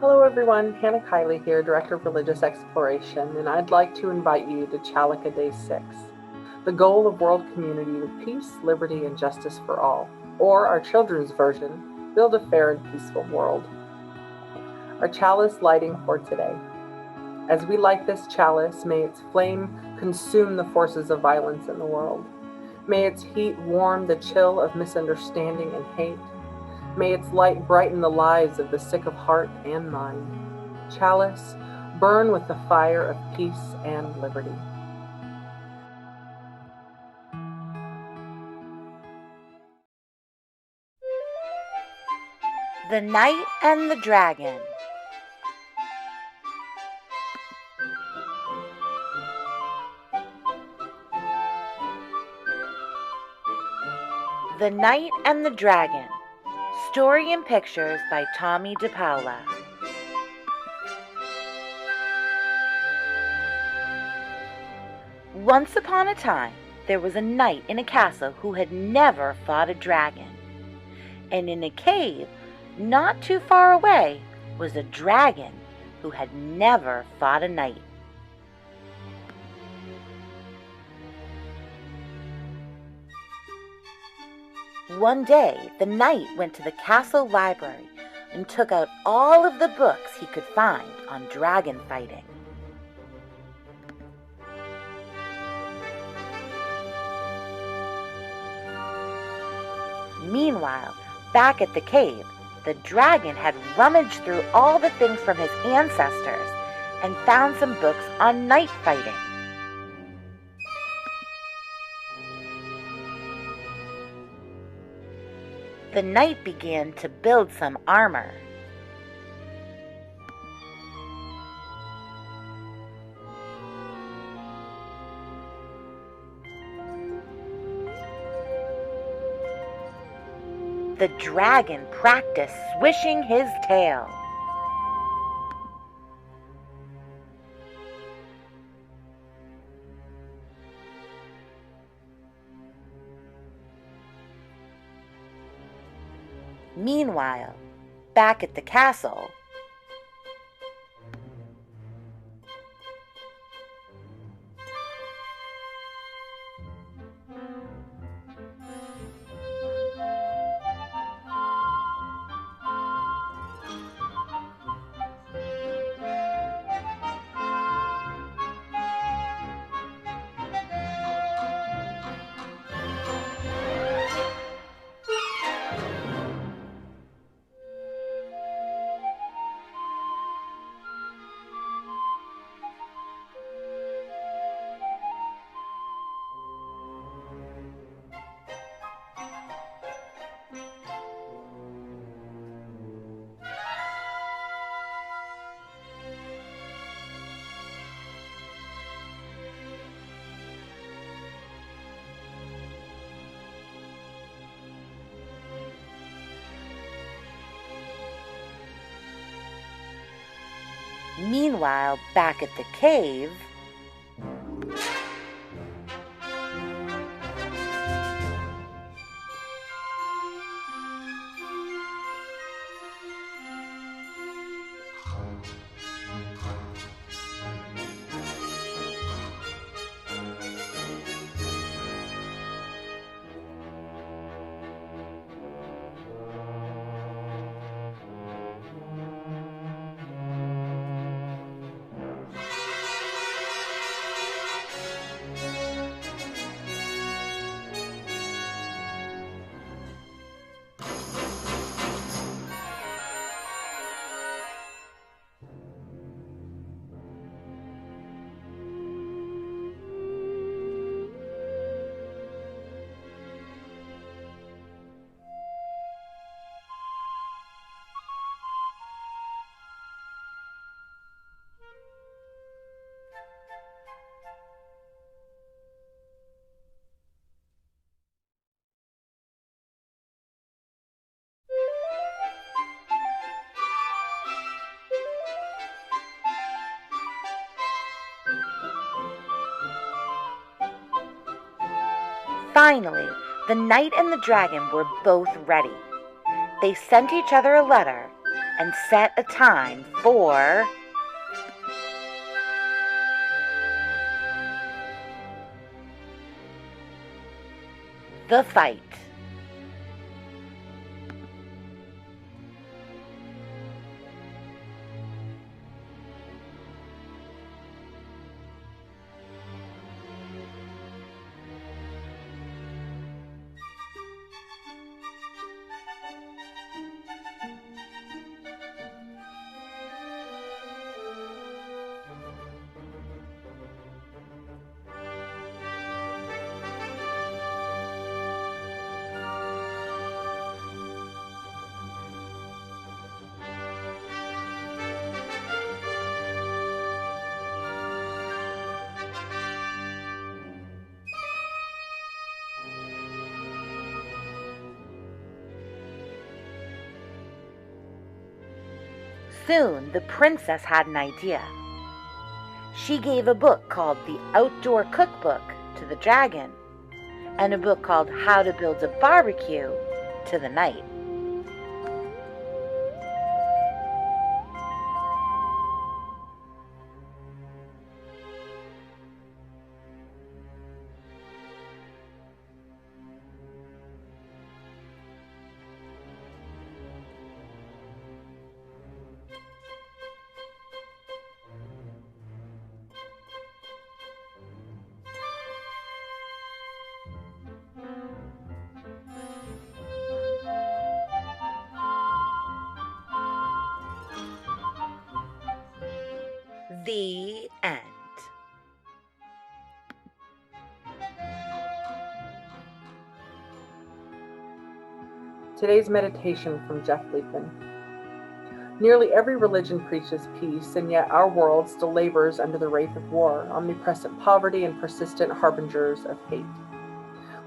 Hello everyone, Hannah Kiley here, Director of Religious Exploration, and I'd like to invite you to Chalica Day 6, the goal of world community with peace, liberty, and justice for all, or our children's version, build a fair and peaceful world. Our chalice lighting for today. As we light this chalice, may its flame consume the forces of violence in the world. May its heat warm the chill of misunderstanding and hate. May its light brighten the lives of the sick of heart and mind. Chalice, burn with the fire of peace and liberty. The Knight and the Dragon. The Knight and the Dragon. Story and pictures by Tommy DePaula. Once upon a time, there was a knight in a castle who had never fought a dragon. And in a cave, not too far away, was a dragon who had never fought a knight. One day, the knight went to the castle library and took out all of the books he could find on dragon fighting. Meanwhile, back at the cave, the dragon had rummaged through all the things from his ancestors and found some books on knight fighting. The knight began to build some armor. The dragon practiced swishing his tail. Meanwhile, back at the castle, back at the cave, Finally, the knight and the dragon were both ready. They sent each other a letter and set a time for the fight. Soon the princess had an idea. She gave a book called The Outdoor Cookbook to the dragon, and a book called How to Build a Barbecue to the knight. The end. Today's meditation from Jeff Leakin. Nearly every religion preaches peace, and yet our world still labors under the wraith of war, omnipresent poverty, and persistent harbingers of hate.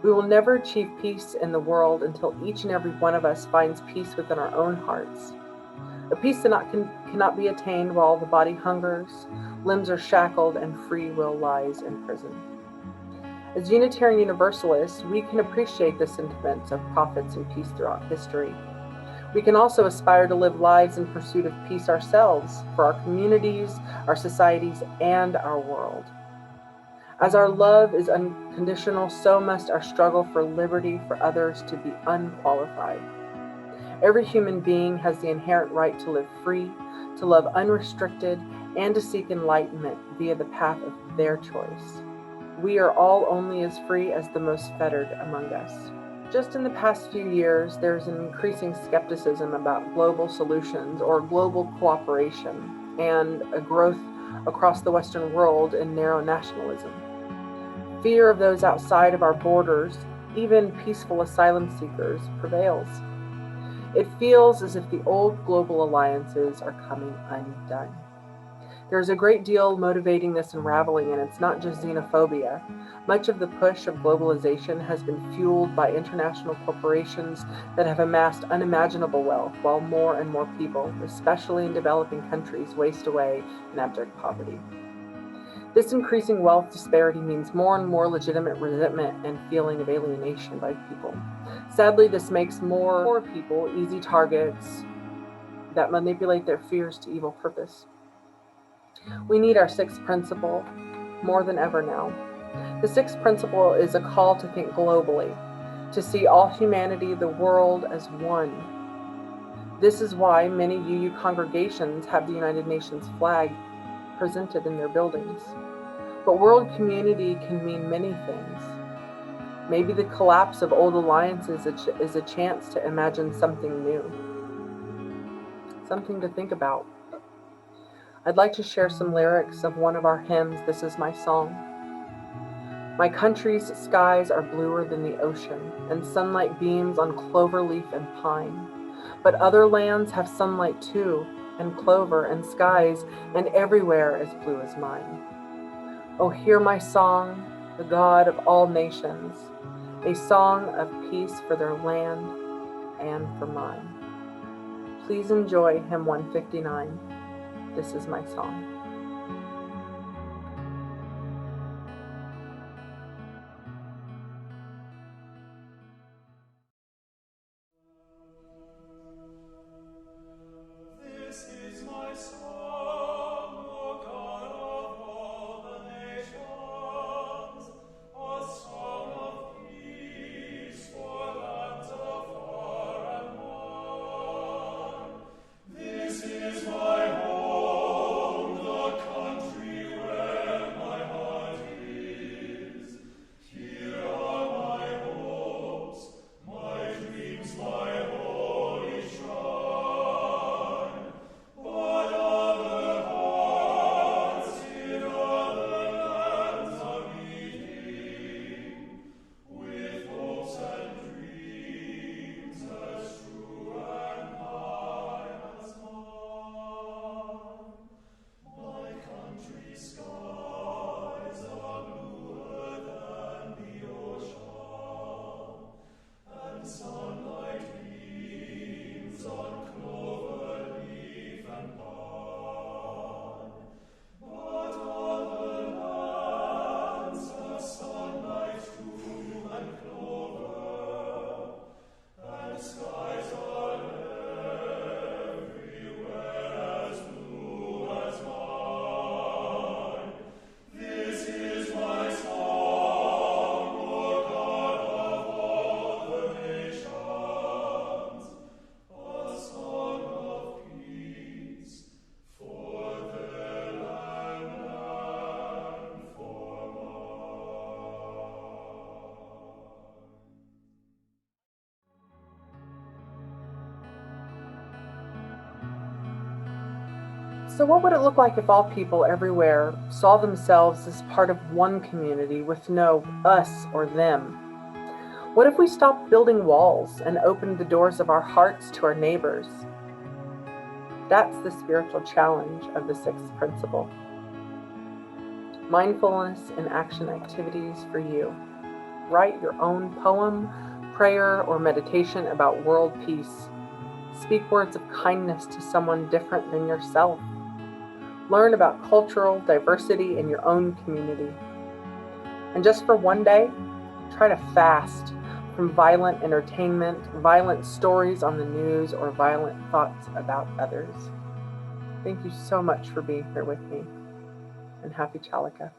We will never achieve peace in the world until each and every one of us finds peace within our own hearts. A peace that cannot be attained while the body hungers, limbs are shackled, and free will lies in prison. As Unitarian Universalists, we can appreciate the sentiments of prophets and peace throughout history. We can also aspire to live lives in pursuit of peace ourselves, for our communities, our societies, and our world. As our love is unconditional, so must our struggle for liberty for others to be unqualified. Every human being has the inherent right to live free, to love unrestricted, and to seek enlightenment via the path of their choice. We are all only as free as the most fettered among us. Just in the past few years, there's an increasing skepticism about global solutions or global cooperation, and a growth across the Western world in narrow nationalism. Fear of those outside of our borders, even peaceful asylum seekers, prevails. It feels as if the old global alliances are coming undone. There's a great deal motivating this unraveling, and it's not just xenophobia. Much of the push of globalization has been fueled by international corporations that have amassed unimaginable wealth, while more and more people, especially in developing countries, waste away in abject poverty. This increasing wealth disparity means more and more legitimate resentment and feeling of alienation by people. Sadly, this makes more people easy targets that manipulate their fears to evil purpose. We need our sixth principle more than ever now. The sixth principle is a call to think globally, to see all humanity, the world, as one. This is why many UU congregations have the United Nations flag presented in their buildings. But world community can mean many things. Maybe the collapse of old alliances is a chance to imagine something new. Something to think about. I'd like to share some lyrics of one of our hymns, This Is My Song. My country's skies are bluer than the ocean, and sunlight beams on clover leaf and pine. But other lands have sunlight too, and clover and skies, and everywhere as blue as mine. Oh, hear my song, the God of all nations, a song of peace for their land and for mine. Please enjoy hymn 159. This is my song. So, what would it look like if all people everywhere saw themselves as part of one community with no us or them? What if we stopped building walls and opened the doors of our hearts to our neighbors? That's the spiritual challenge of the sixth principle. Mindfulness and action activities for you. Write your own poem, prayer, or meditation about world peace. Speak words of kindness to someone different than yourself. Learn about cultural diversity in your own community. And just for one day, try to fast from violent entertainment, violent stories on the news, or violent thoughts about others. Thank you so much for being here with me, and happy Chalica.